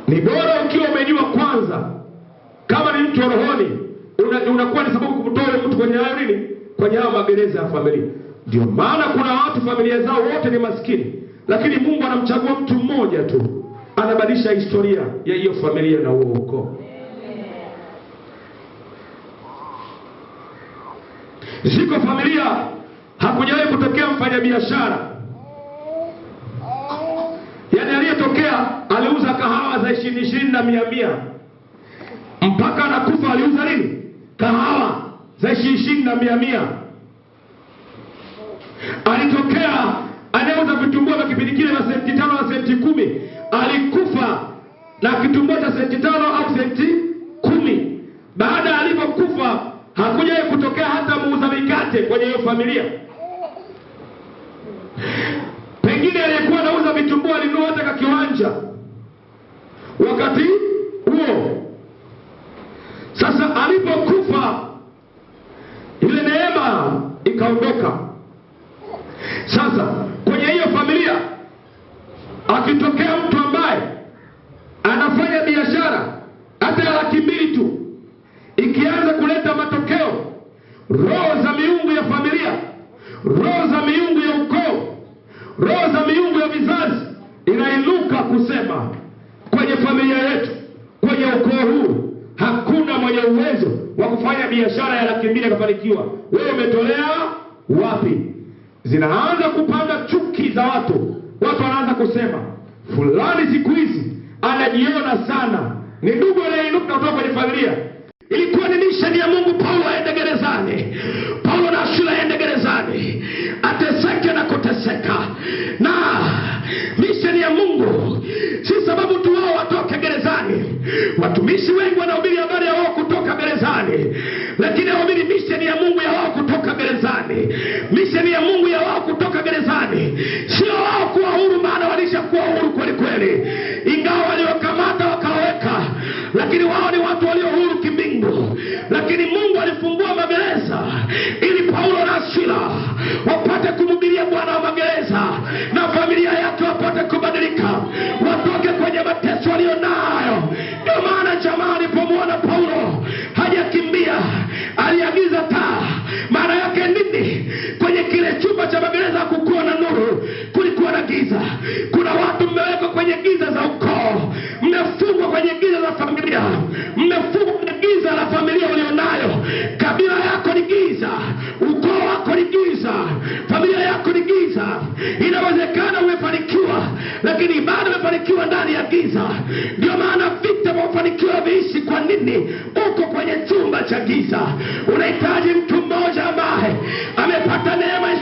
Ni bora ukiwa umejua kwanza kama ni mtu wa rohoni, unakuwa ni sababu kumtoa mtu kwenye hayo nini, kwenye hayo magereza ya familia. Ndio maana kuna watu familia zao wote ni maskini, lakini Mungu anamchagua mtu mmoja tu, anabadilisha historia ya hiyo familia na huo ukoo. Ziko familia hakujawahi kutokea mfanyabiashara, yaani aliyetokea aliuza kahawa za 20 na 100 mpaka anakufa aliuza nini? Kahawa za 20 na 100. Alitokea anauza vitumbua vya kipindi kile na senti 5 na senti 10, alikufa na kitumbua cha senti 5 au senti 10. Baada alipokufa hakujawahi kutokea hata muuza mikate kwenye hiyo familia. Pengine aliyekuwa anauza vitumbua alinunua hata kwa kiwanja wakati huo. Sasa alipokufa ile neema ikaondoka. Sasa kwenye hiyo familia akitokea mtu ambaye anafanya biashara hata ya 200 tu, ikianza kuleta matokeo, roho za miungu ya familia, roho za miungu ya ukoo, roho za miungu ya vizazi inainuka kusema, kwenye familia yetu, kwenye ukoo huu hakuna mwenye uwezo wa kufanya biashara ya 200 kufanikiwa. Wewe umetolea wapi? Zinaanza kupanda chuki za watu. Watu wanaanza kusema fulani siku hizi anajiona sana. Ni ndugu anayeinuka kutoka kwenye familia. Ilikuwa ni misheni ya Mungu Paulo aende gerezani, Paulo na Sila aende gerezani, ateseke na kuteseka. Na misheni ya Mungu si sababu tu wao watoke gerezani. Watumishi wengi wanahubiri habari ya wao kutoka gerezani, lakini hawahubiri misheni ya Mungu ya wao kutoka gerezani. Misheni ya Mungu ya wao kutoka gerezani sio wao kuwa huru, maana walishakuwa huru kweli kweli, ingawa waliokamata wakaweka, lakini wao ni watu walio huru kimbingu. Lakini Mungu alifungua magereza ili Paulo na Sila wapate kumhubiria Bwana wa magereza, na familia yake wapate kubadilika, watoke kwenye mateso walionayo. Ndio maana jamaa alipomwona Paulo hajakimbia, aliagiza taa. Maana yake nini? Kwenye kile chumba cha magereza hakukuwa na nuru, kulikuwa na giza. Kuna watu mmewekwa kwenye giza za ukoo, mmefungwa kwenye giza za familia, mmefungwa kwenye giza la familia ulionayo. Kabila yako ni giza, ukoo wako ni giza, familia yako ni giza. Inawezekana umefanikiwa, lakini bado umefanikiwa ndani ya giza. Ndio maana vita vya kufanikiwa viishi. Kwa nini? Uko kwenye chumba cha giza. Unahitaji mtu mmoja ambaye amepata neema